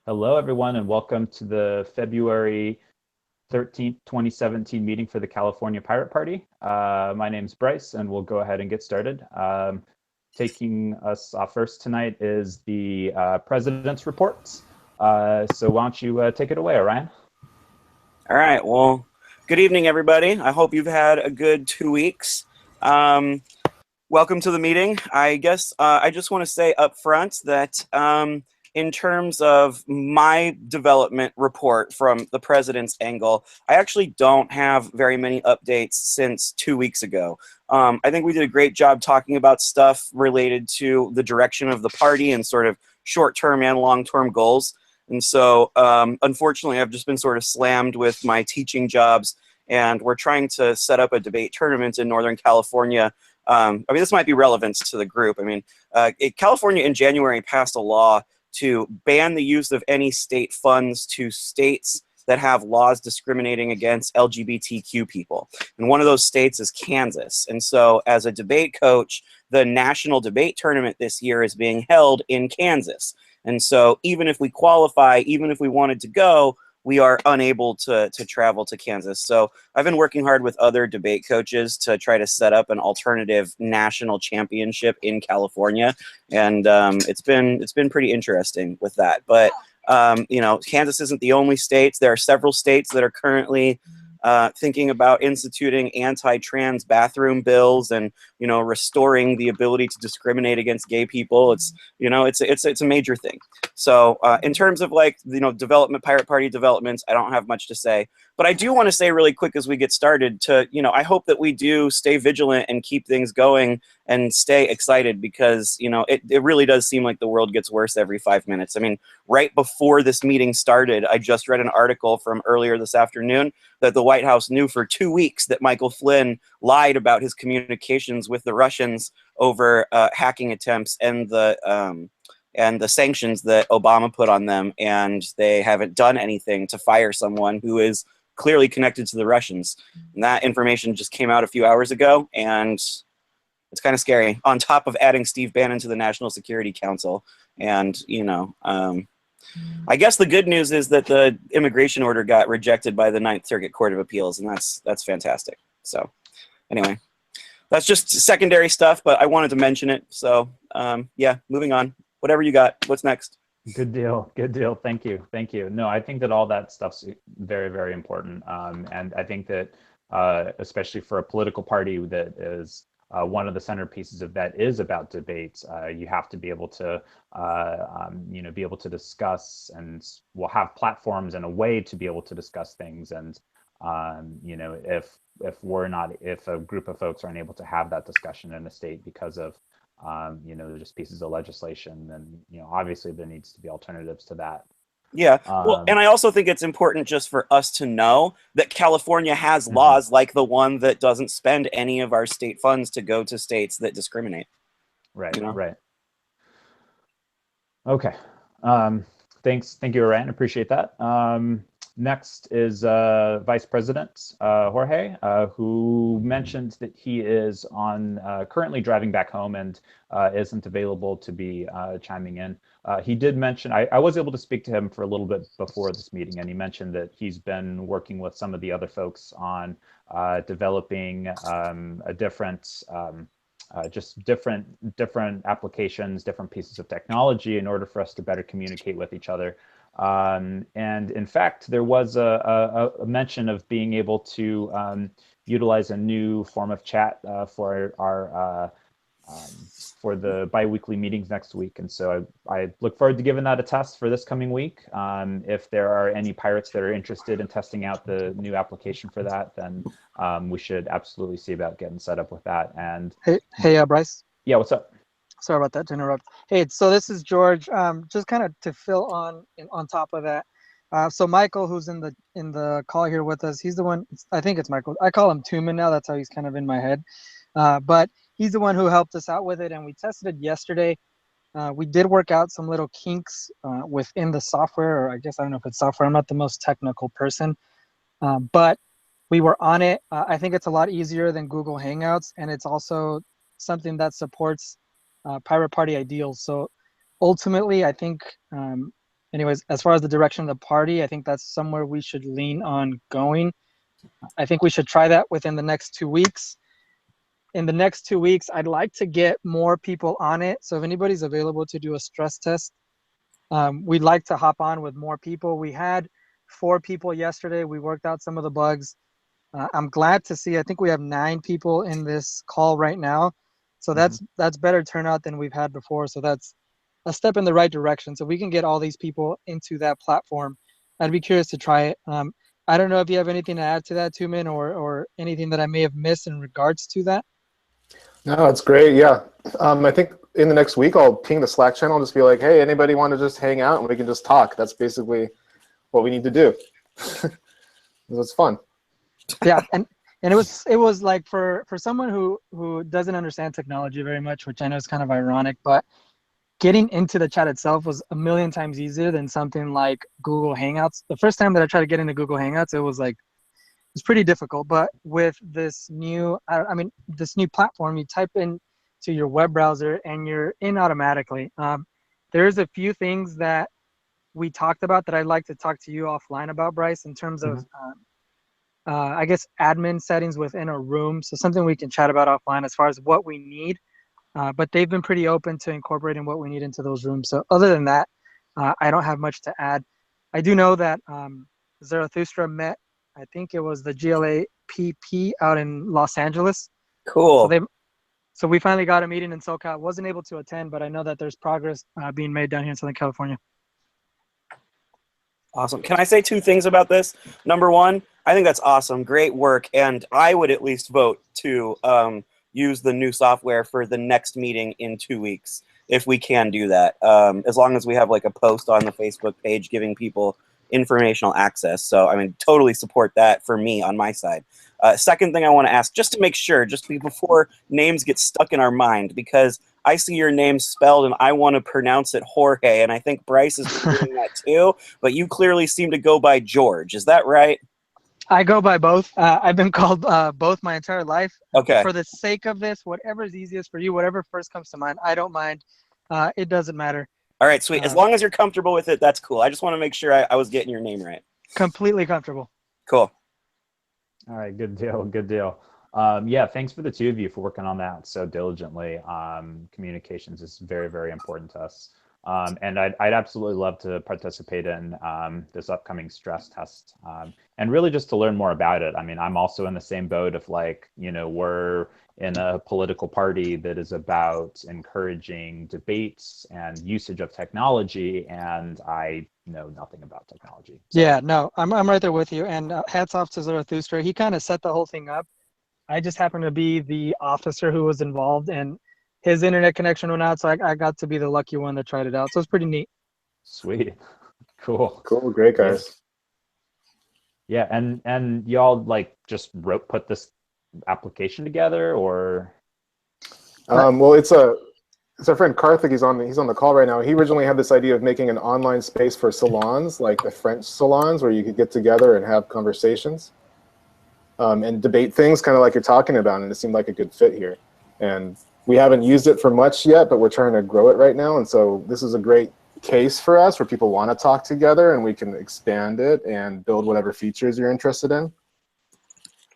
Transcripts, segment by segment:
Hello, everyone, and welcome to the February 13th, 2017 meeting for the California Pirate Party. My name's Bryce, and we'll go ahead and get started. Taking us off first tonight is the President's Reports. So why don't you take it away, Orion? All right. Well, good evening, everybody. I hope you've had a good 2 weeks. Um, Welcome to the meeting. I guess I just want to say up front that in terms of my development report from the president's angle, I actually don't have very many updates since 2 weeks ago. I think we did a great job talking about stuff related to the direction of the party and sort of short-term and long-term goals. And so, unfortunately, I've just been sort of slammed with my teaching jobs, and we're trying to set up a debate tournament in Northern California. This might be relevant to the group. California in January passed a law to ban the use of any state funds to states that have laws discriminating against LGBTQ people. And one of those states is Kansas. And so, as a debate coach, the national debate tournament this year is being held in Kansas. And so, even if we qualify, even if we wanted to go, we are unable to travel to Kansas. So I've been working hard with other debate coaches to try to set up an alternative national championship in California, and it's been pretty interesting with that. But Kansas isn't the only state. There are several states that are currently thinking about instituting anti-trans bathroom bills and restoring the ability to discriminate against gay people. It's a major thing. So in terms of development, Pirate Party developments, I don't have much to say. But I do want to say really quick as we get started I hope that we do stay vigilant and keep things going and stay excited, because it really does seem like the world gets worse every 5 minutes. I mean, right before this meeting started, I just read an article from earlier this afternoon that the White House knew for 2 weeks that Michael Flynn lied about his communications with the Russians over hacking attempts and the sanctions that Obama put on them, and they haven't done anything to fire someone who is clearly connected to the Russians. And that information just came out a few hours ago, and it's kind of scary, on top of adding Steve Bannon to the National Security Council. And I guess the good news is that the immigration order got rejected by the Ninth Circuit Court of Appeals, and that's fantastic. So anyway, that's just secondary stuff, but I wanted to mention it. So yeah, moving on. Whatever you got. What's next? Good deal. Good deal. Thank you. Thank you. No, I think that all that stuff's very, very important. And I think that especially for a political party that is one of the centerpieces of that is about debates, you have to be able to, be able to discuss, and we'll have platforms and a way to be able to discuss things. And, if a group of folks aren't able to have that discussion in a state because of just pieces of legislation, then obviously there needs to be alternatives to that. Yeah. Well, Um, and I also think it's important just for us to know that California has mhm. laws like the one that doesn't spend any of our state funds to go to states that discriminate. Right, You know? right. Okay. Thank you, Ryan. Appreciate that. Next is Vice President Jorge, who mentioned that he is currently driving back home and isn't available to be chiming in. He did mention, I was able to speak to him for a little bit before this meeting, and he mentioned that he's been working with some of the other folks on developing a different just different applications, different pieces of technology in order for us to better communicate with each other. And in fact, there was a mention of being able to utilize a new form of chat for the biweekly meetings next week. And so I look forward to giving that a test for this coming week. If there are any pirates that are interested in testing out the new application for that, then we should absolutely see about getting set up with that. And Hey, Bryce. yeah, what's up? Sorry about that to interrupt. Hey, so this is George. Just kind of to fill on top of that. So Michael, who's in the call here with us, he's the one. I think it's Michael. I call him Tuman now. That's how he's kind of in my head. But he's the one who helped us out with it, and we tested it yesterday. We did work out some little kinks within the software, or I guess I don't know if it's software. I'm not the most technical person, but we were on it. I think it's a lot easier than Google Hangouts, and it's also something that supports Pirate Party ideals. So ultimately, I think anyways, as far as the direction of the party, I think that's somewhere we should lean on going. I think we should try that within the next 2 weeks. In the next 2 weeks, I'd like to get more people on it. So if anybody's available to do a stress test, we'd like to hop on with more people. We had 4 people yesterday. We worked out some of the bugs. I'm glad to see, I think we have 9 people in this call right now. So that's better turnout than we've had before. So that's a step in the right direction. So we can get all these people into that platform. I'd be curious to try it. I don't know if you have anything to add to that, Tumin, or anything that I may have missed in regards to that. No, it's great. Yeah. I think in the next week, I'll ping the Slack channel, just be like, hey, anybody want to just hang out and we can just talk. That's basically what we need to do. It's fun. Yeah. And it was like for someone who doesn't understand technology very much, which I know is kind of ironic, but getting into the chat itself was a million times easier than something like Google Hangouts. The first time that I tried to get into Google Hangouts, it was pretty difficult. But with this new, this new platform, you type in to your web browser and you're in automatically. There's a few things that we talked about that I'd like to talk to you offline about, Bryce, in terms of, I guess, admin settings within a room. So something we can chat about offline as far as what we need. But they've been pretty open to incorporating what we need into those rooms. So other than that, I don't have much to add. I do know that Zarathustra met, I think it was the GLAPP out in Los Angeles. Cool. So we finally got a meeting in SoCal. Wasn't able to attend, but I know that there's progress being made down here in Southern California. Awesome. Can I say 2 things about this? Number one, I think that's awesome. Great work. And I would at least vote to use the new software for the next meeting in 2 weeks, if we can do that, as long as we have like a post on the Facebook page giving people informational access. So, I mean, totally support that for me on my side. Second thing I want to ask, just to make sure, just before names get stuck in our mind, because I see your name spelled and I want to pronounce it Jorge, and I think Bryce is doing that too, but you clearly seem to go by George. Is that right? I go by both. I've been called both my entire life. Okay. For the sake of this, whatever is easiest for you, whatever first comes to mind, I don't mind. It doesn't matter. All right, sweet. As long as you're comfortable with it, that's cool. I just want to make sure I was getting your name right. Completely comfortable. Cool. All right, good deal, good deal. Yeah, thanks for the 2 of you for working on that so diligently. Communications is very, very important to us. And I'd absolutely love to participate in this upcoming stress test, and really just to learn more about it. I mean, I'm also in the same boat of like, we're in a political party that is about encouraging debates and usage of technology, and I know nothing about technology. So. Yeah, no, I'm right there with you. And hats off to Zarathustra. He kind of set the whole thing up. I just happened to be the officer who was involved, and his internet connection went out, so I got to be the lucky one that tried it out. So it's pretty neat. Sweet. Cool. Cool. Great, guys. Yeah, and y'all like just put this application together, or? Well, it's our friend Karthik. He's on the call right now. He originally had this idea of making an online space for salons, like the French salons, where you could get together and have conversations and debate things, kind of like you're talking about. And it seemed like a good fit here. And we haven't used it for much yet, but we're trying to grow it right now. And so this is a great case for us where people want to talk together, and we can expand it and build whatever features you're interested in.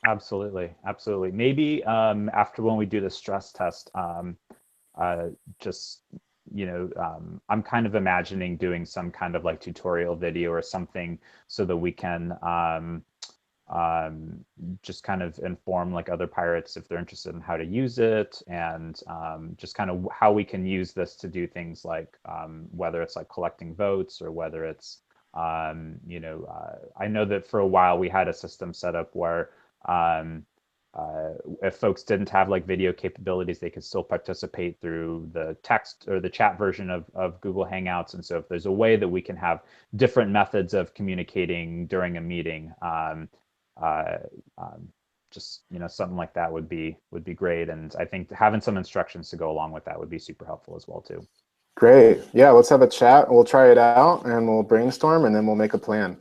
Absolutely, absolutely. Maybe after when we do the stress test, just I'm kind of imagining doing some kind of like tutorial video or something so that we can just kind of inform like other pirates if they're interested in how to use it, and just kind of how we can use this to do things like whether it's like collecting votes, or whether it's I know that for a while we had a system set up where if folks didn't have like video capabilities, they could still participate through the text or the chat version of Google Hangouts. And so if there's a way that we can have different methods of communicating during a meeting, just something like that would be great. And I think having some instructions to go along with that would be super helpful as well too. Great. Yeah, let's have a chat. We'll try it out and we'll brainstorm, and then we'll make a plan.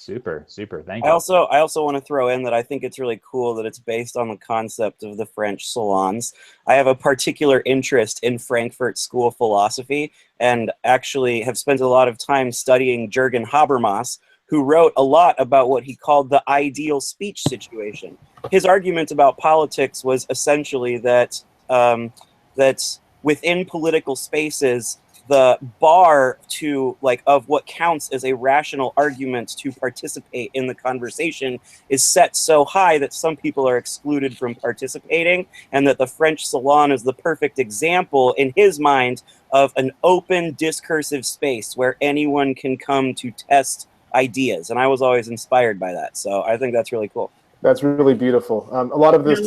Super, super. Thank I you. also want to throw in that I think it's really cool that it's based on the concept of the French salons. I have a particular interest in Frankfurt School of Philosophy and actually have spent a lot of time studying Jürgen Habermas, who wrote a lot about what he called the ideal speech situation. His argument about politics was essentially that that within political spaces, the bar to of what counts as a rational argument to participate in the conversation is set so high that some people are excluded from participating, and that the French salon is the perfect example in his mind of an open discursive space where anyone can come to test ideas. And I was always inspired by that, so I think that's really cool. That's really beautiful. A lot of this,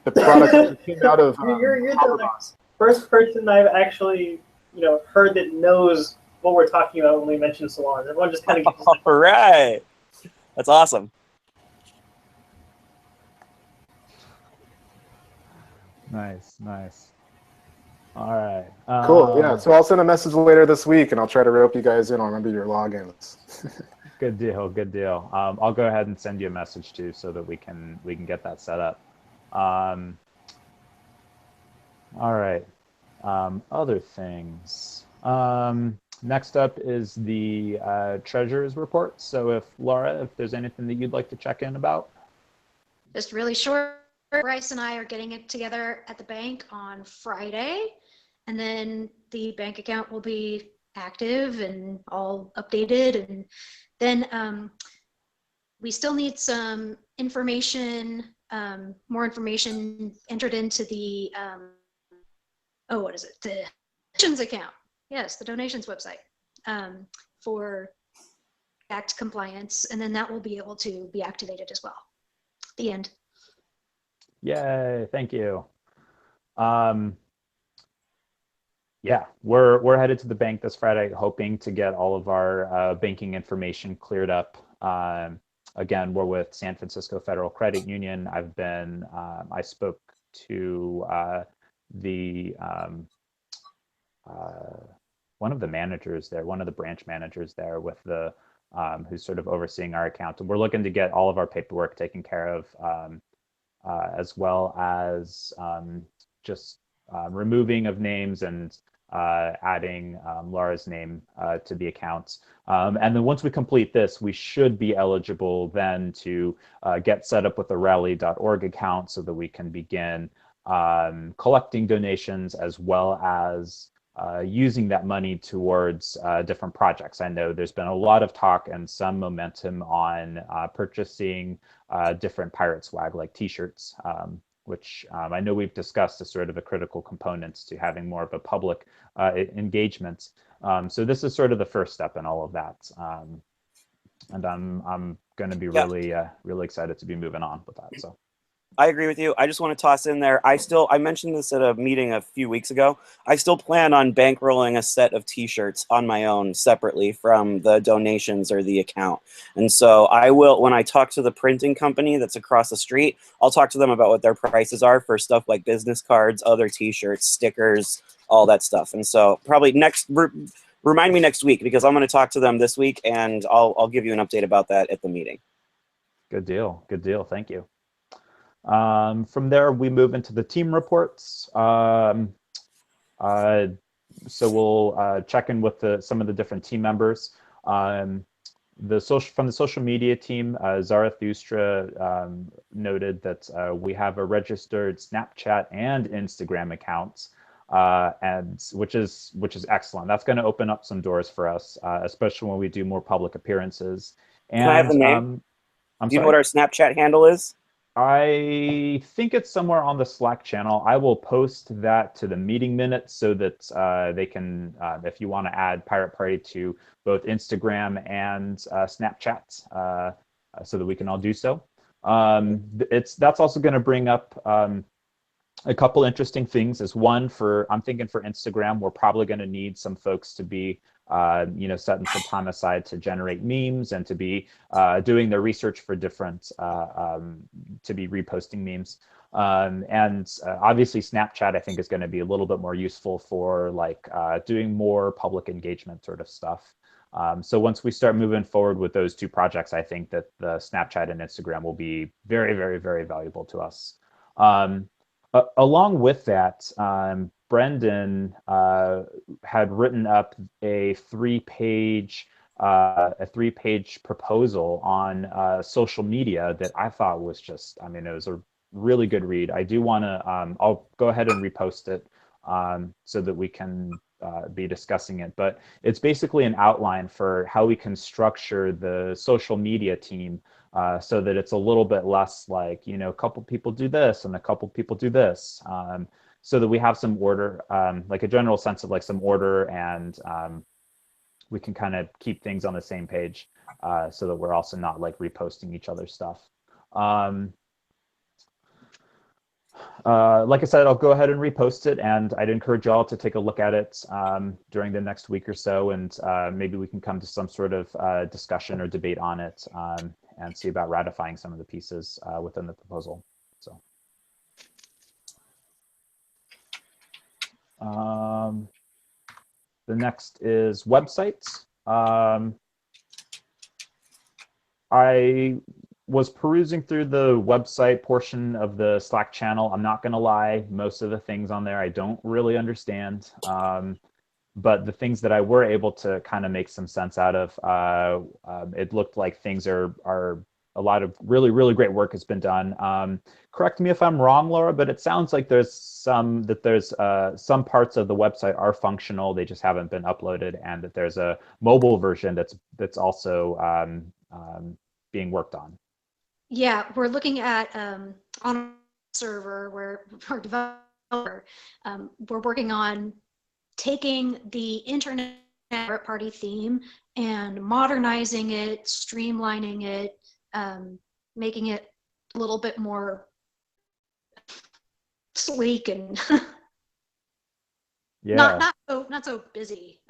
the product that came out of you're Habermas. the first person I've actually heard that knows what we're talking about when we mention salons. Everyone just kind of gets All right, that's awesome. Nice, nice. All right. Cool. Yeah. So I'll send a message later this week, and I'll try to rope you guys in. I'll remember your logins. Good deal. Good deal. I'll go ahead and send you a message too, so that we can get that set up. All right. Other things. Next up is the treasurer's report. So if Laura, if there's anything that you'd like to check in about. Just really short. Bryce and I are getting it together at the bank on Friday, and then the bank account will be active and all updated. And then we still need some information, more information entered into the, what is it? The donations account. Yes, the donations website for Act compliance, and then that will be able to be activated as well. The end. Yay, thank you. Yeah, we're headed to the bank this Friday, hoping to get all of our banking information cleared up. Again, we're with San Francisco Federal Credit Union. I spoke to one of the managers there, one of the branch managers there with the who's sort of overseeing our account. And we're looking to get all of our paperwork taken care of, as well as just removing of names and adding Laura's name to the accounts. And then once we complete this, we should be eligible then to get set up with a rally.org account so that we can begin collecting donations, as well as using that money towards different projects. I know there's been a lot of talk and some momentum on purchasing different pirate swag like t-shirts, which I know we've discussed as sort of a critical component to having more of a public engagement. So this is sort of the first step in all of that. And I'm going to be really excited to be moving on with that. So. I agree with you. I just want to toss in there. I mentioned this at a meeting a few weeks ago. I still plan on bankrolling a set of t-shirts on my own separately from the donations or the account. And so I will, when I talk to the printing company that's across the street, I'll talk to them about what their prices are for stuff like business cards, other t-shirts, stickers, all that stuff. And so probably remind me next week, because I'm going to talk to them this week, and I'll give you an update about that at the meeting. Good deal. Good deal. Thank you. From there, we move into the team reports. So we'll check in with some of the different team members. From the social media team, Zarathustra noted that we have a registered Snapchat and Instagram accounts, and which is excellent. That's going to open up some doors for us, especially when we do more public appearances. And, can I have the name? Do you know what our Snapchat handle is? I think it's somewhere on the Slack channel. I will post that to the meeting minutes so that they can, if you want to add Pirate Party to both Instagram and Snapchat, so that we can all do so. That's also going to bring up a couple interesting things. As one, I'm thinking for Instagram, we're probably going to need some folks to be setting some time aside to generate memes and to be doing their research for different, to be reposting memes. And obviously Snapchat, I think, is going to be a little bit more useful for doing more public engagement sort of stuff. So once we start moving forward with those two projects, I think that the Snapchat and Instagram will be very, very, very valuable to us. Along with that, Brendan had written up a three-page proposal on social media that I thought was just, I mean, it was a really good read. I do want to, I'll go ahead and repost it so that we can be discussing it. But it's basically an outline for how we can structure the social media team so that it's a little bit less like, you know, a couple people do this and a couple people do this, so that we have some order, like a general sense of like some order, and we can kind of keep things on the same page so that we're also not like reposting each other's stuff. Like I said, I'll go ahead and repost it, and I'd encourage y'all to take a look at it during the next week or so, and maybe we can come to some sort of discussion or debate on it and see about ratifying some of the pieces within the proposal. So, the next is websites. I was perusing through the website portion of the Slack channel. I'm not going to lie, most of the things on there I don't really understand. But the things that I were able to kind of make some sense out of, it looked like things are a lot of really, really great work has been done. Correct me if I'm wrong, Laura, but it sounds like there's some parts of the website are functional, they just haven't been uploaded, and that there's a mobile version that's also being worked on. Yeah, we're looking at on a server where our developer, we're working on taking the internet party theme and modernizing it, streamlining it, making it a little bit more sleek and Yeah. not so busy.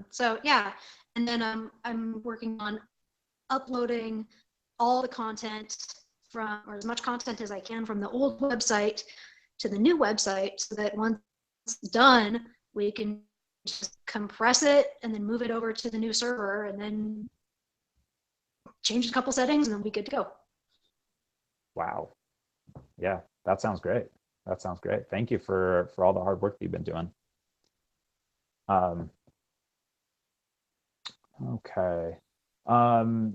So yeah, and then I'm working on uploading all the content from, or as much content as I can from the old website to the new website, so that once it's done, we can just compress it and then move it over to the new server and then change a couple settings and then we're good to go. Wow. Yeah, that sounds great. That sounds great. Thank you for all the hard work you've been doing. Okay.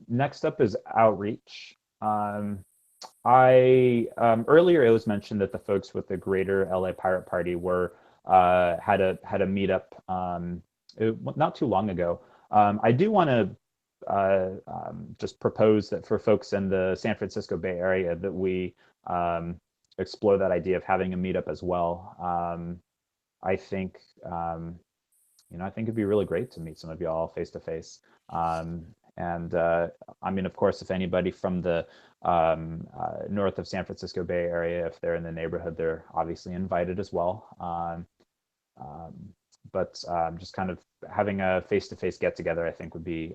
Next up is outreach. Earlier it was mentioned that the folks with the Greater LA Pirate Party were had a meetup not too long ago. I do want to just propose that for folks in the San Francisco Bay Area that we explore that idea of having a meetup as well. I think I think it'd be really great to meet some of y'all face to face. And I mean, of course, if anybody from the north of San Francisco Bay Area, if they're in the neighborhood, they're obviously invited as well. But just kind of having a face-to-face get-together, I think, would be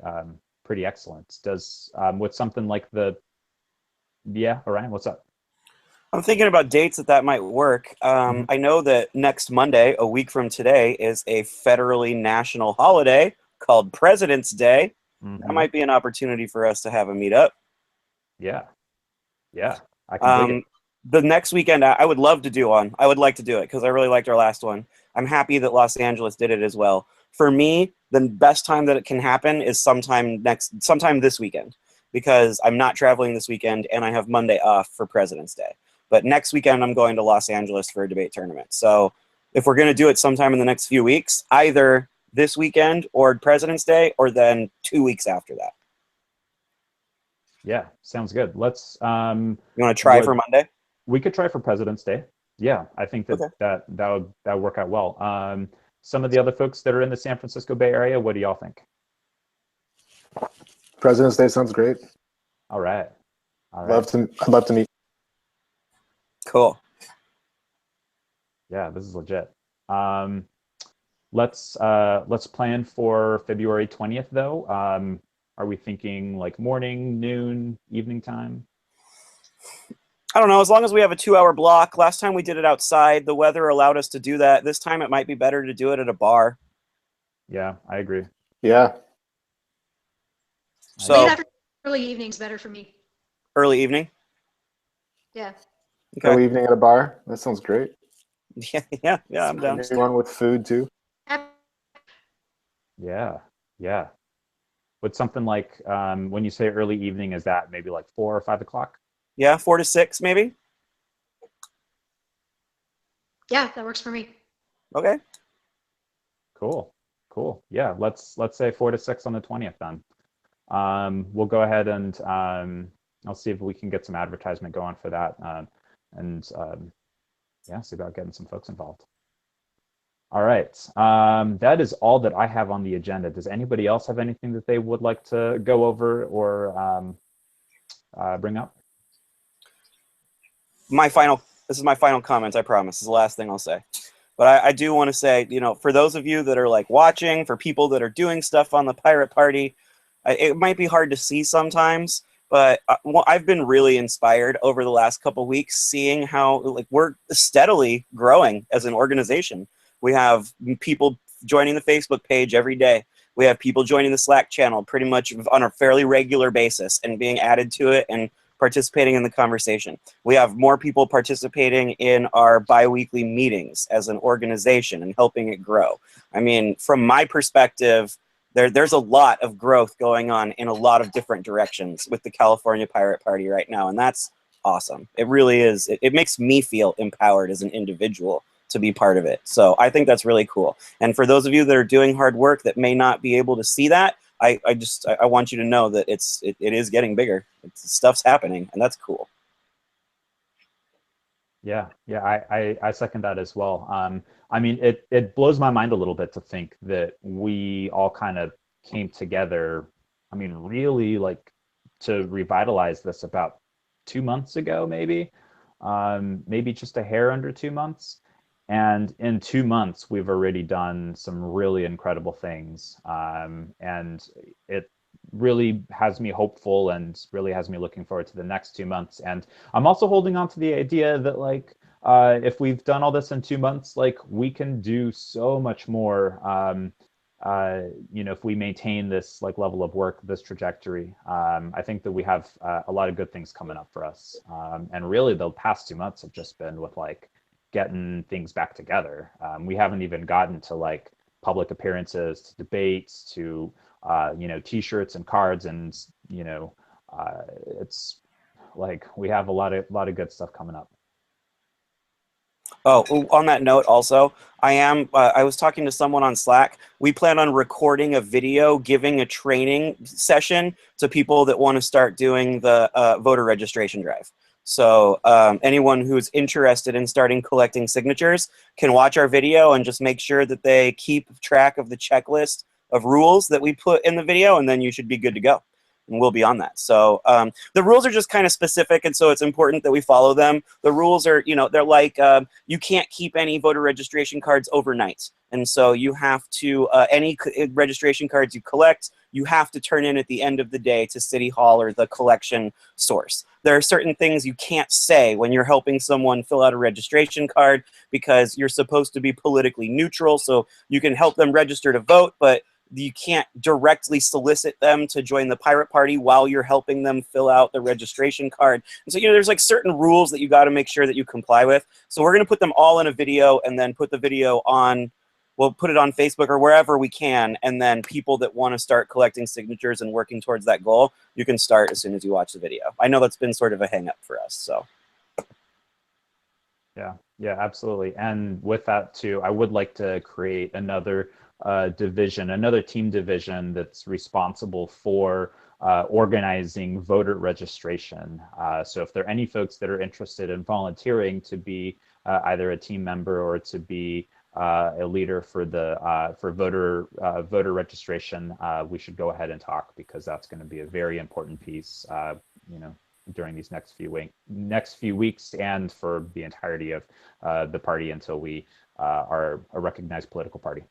pretty excellent. Does with something like Orion, what's up? I'm thinking about dates that might work. I know that next Monday, a week from today, is a federally national holiday called President's Day. That might be an opportunity for us to have a meetup. Yeah, I can dig it. The next weekend, I would love to do one. I would like to do it because I really liked our last one. I'm happy that Los Angeles did it as well. For me, the best time that it can happen is sometime this weekend, because I'm not traveling this weekend and I have Monday off for President's Day. But next weekend, I'm going to Los Angeles for a debate tournament. So if we're going to do it sometime in the next few weeks, either this weekend or President's Day, or then 2 weeks after that. Yeah, sounds good. Let's. You want to try for Monday? We could try for President's Day. Yeah, I think that would work out well. Some of the other folks that are in the San Francisco Bay Area, what do y'all think? President's Day sounds great. All right. I'd love to meet. Cool. Yeah, this is legit. Let's plan for February 20th though. Are we thinking like morning, noon, evening time? I don't know, as long as we have a 2-hour block. Last time we did it outside, the weather allowed us to do that. This time it might be better to do it at a bar. Yeah, I agree. Yeah. So Late afternoon, early evening's better for me. early evening. Yeah. Okay. Early evening at a bar. That sounds great. Yeah, I'm down. Maybe one with food too. Yeah, yeah. Would something like when you say early evening, is that maybe like 4 or 5 o'clock? Yeah, 4 to 6 maybe. Yeah, that works for me. Okay. Cool, cool. Yeah, let's say 4 to 6 on the 20th then. We'll go ahead and I'll see if we can get some advertisement going for that, and yeah, see about getting some folks involved. All right, that is all that I have on the agenda. Does anybody else have anything that they would like to go over or bring up? This is my final comment, I promise. This is the last thing I'll say. But I do want to say, for those of you that are like watching, for people that are doing stuff on the Pirate Party, it might be hard to see sometimes, but I've been really inspired over the last couple weeks seeing how like we're steadily growing as an organization. We have people joining the Facebook page every day. We have people joining the Slack channel pretty much on a fairly regular basis and being added to it and participating in the conversation. We have more people participating in our bi-weekly meetings as an organization and helping it grow. I mean, from my perspective, there's a lot of growth going on in a lot of different directions with the California Pirate Party right now, and that's awesome. It really is. It makes me feel empowered as an individual to be part of it. So I think that's really cool. And for those of you that are doing hard work that may not be able to see that, I want you to know that it is getting bigger. Stuff's happening, and that's cool. Yeah, I second that as well. I mean, it blows my mind a little bit to think that we all kind of came together. I mean, really like to revitalize this about 2 months ago, maybe just a hair under 2 months. And in 2 months, we've already done some really incredible things. And it really has me hopeful and really has me looking forward to the next 2 months. And I'm also holding on to the idea that like, if we've done all this in 2 months, like we can do so much more, if we maintain this like level of work, this trajectory. I think that we have a lot of good things coming up for us. And really the past 2 months have just been with like getting things back together. We haven't even gotten to like public appearances, to debates, to t-shirts and cards, and it's like we have a lot of good stuff coming up. Oh, on that note also, I was talking to someone on Slack. We plan on recording a video giving a training session to people that want to start doing the voter registration drive. So anyone who's interested in starting collecting signatures can watch our video and just make sure that they keep track of the checklist of rules that we put in the video, and then you should be good to go. And we'll be on that. So the rules are just kind of specific, and so it's important that we follow them. The rules are, they're like you can't keep any voter registration cards overnight. And so you have to, any registration cards you collect, you have to turn in at the end of the day to City Hall or the collection source. There are certain things you can't say when you're helping someone fill out a registration card because you're supposed to be politically neutral, so you can help them register to vote, but you can't directly solicit them to join the Pirate Party while you're helping them fill out the registration card. And so, there's like certain rules that you got to make sure that you comply with. So we're going to put them all in a video and then put the video on, we'll put it on Facebook or wherever we can. And then people that want to start collecting signatures and working towards that goal, you can start as soon as you watch the video. I know that's been sort of a hang up for us, so. Yeah, absolutely. And with that too, I would like to create another another team division that's responsible for organizing voter registration. So if there are any folks that are interested in volunteering to be either a team member or to be a leader for the voter registration, we should go ahead and talk, because that's going to be a very important piece, during these next few weeks and for the entirety of the party until we are a recognized political party.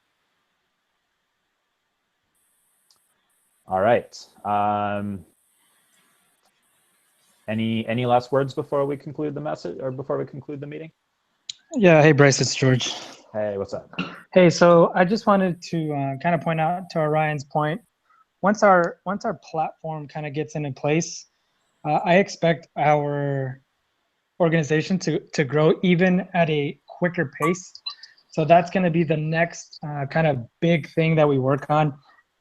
All right. Any last words before we conclude the message, or before we conclude the meeting? Yeah. Hey, Bryce, it's George. Hey, what's up? Hey, so I just wanted to kind of point out to Orion's point once our platform kind of gets into place, I expect our organization to grow even at a quicker pace. So that's going to be the next kind of big thing that we work on.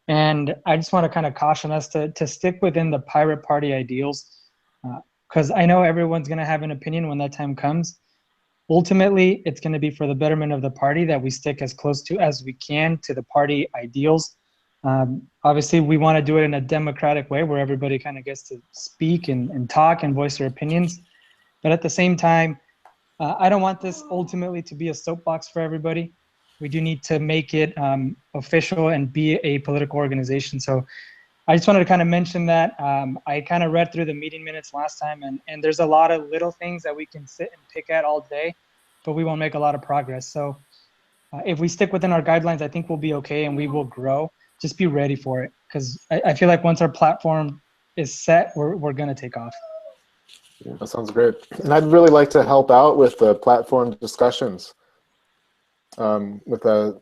And I just want to kind of caution us to stick within the Pirate Party ideals, because I know everyone's going to have an opinion when that time comes. Ultimately, it's going to be for the betterment of the party that we stick as close to as we can to the party ideals. Obviously, we want to do it in a democratic way where everybody kind of gets to speak and talk and voice their opinions. But at the same time, I don't want this ultimately to be a soapbox for everybody. We do need to make it official and be a political organization. So I just wanted to kind of mention that. I kind of read through the meeting minutes last time, and there's a lot of little things that we can sit and pick at all day, but we won't make a lot of progress. So if we stick within our guidelines, I think we'll be okay and we will grow. Just be ready for it, because I feel like once our platform is set, we're going to take off. Yeah, that sounds great. And I'd really like to help out with the platform discussions, helping with the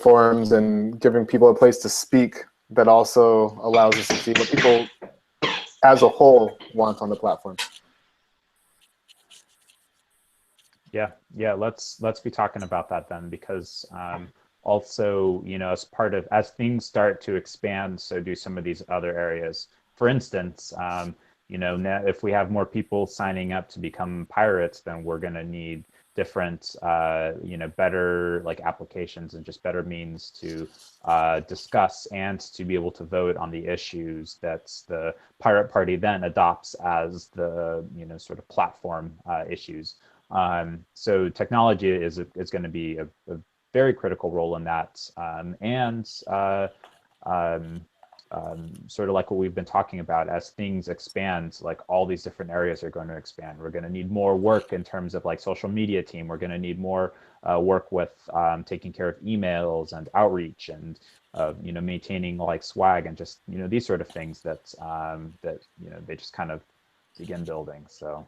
forums and giving people a place to speak that also allows us to see what people as a whole want on the platform. Yeah, let's be talking about that then, because also, you know, as things start to expand, so do some of these other areas. For instance, you know, now if we have more people signing up to become pirates, then we're going to need different, you know, better like applications and just better means to discuss and to be able to vote on the issues that the Pirate Party then adopts as the, you know, sort of platform issues. So technology is going to be a very critical role in that, and sort of like what we've been talking about, as things expand, like all these different areas are going to expand. We're going to need more work in terms of like social media team. We're going to need more work with taking care of emails and outreach and you know, maintaining like swag and just, you know, these sort of things that that, you know, they just kind of begin building. So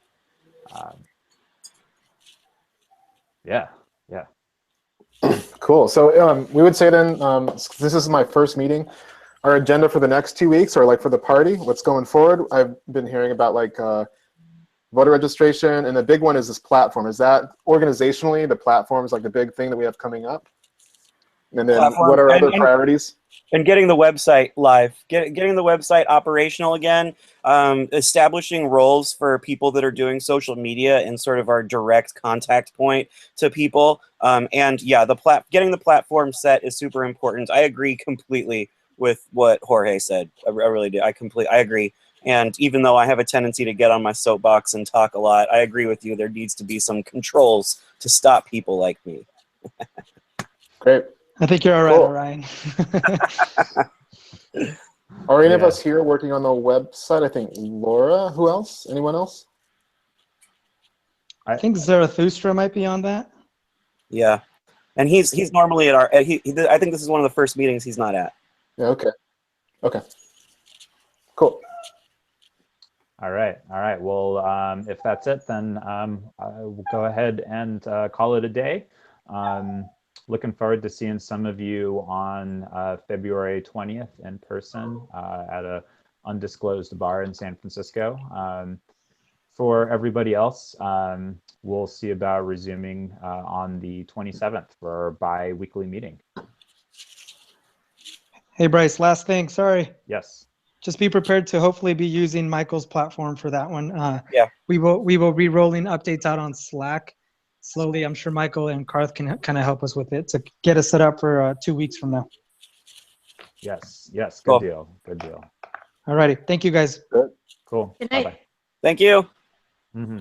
yeah. Cool. So we would say then, this is my first meeting. Our agenda for the next 2 weeks, or like for the party, what's going forward? I've been hearing about like voter registration, and the big one is this platform. Is that organizationally, the platform is like the big thing that we have coming up? And then Platform. what are other priorities? And getting the website live, getting the website operational again, establishing roles for people that are doing social media and sort of our direct contact point to people. And yeah, getting the platform set is super important. I agree completely with what Jorge said. I really do. I agree. And even though I have a tendency to get on my soapbox and talk a lot, I agree with you. There needs to be some controls to stop people like me. Great. I think you're all right, Orion. Are any of us here working on the website? I think Laura. Who else? Anyone else? I think Zarathustra might be on that. Yeah, and he's normally at our. I think this is one of the first meetings he's not at. Yeah. Okay. Cool. All right. Well, if that's it, then I will go ahead and call it a day. Looking forward to seeing some of you on February 20th in person at a undisclosed bar in San Francisco. For everybody else, we'll see about resuming on the 27th for our bi-weekly meeting. Hey, Bryce, last thing. Sorry. Yes. Just be prepared to hopefully be using Michael's platform for that one. Yeah. We will be rolling updates out on Slack slowly. I'm sure Michael and Karth can kind of help us with it to get us set up for 2 weeks from now. Yes. Good Cool. deal. Good deal. All righty. Thank you, guys. Cool. Good night. Bye-bye. Thank you. Mm-hmm.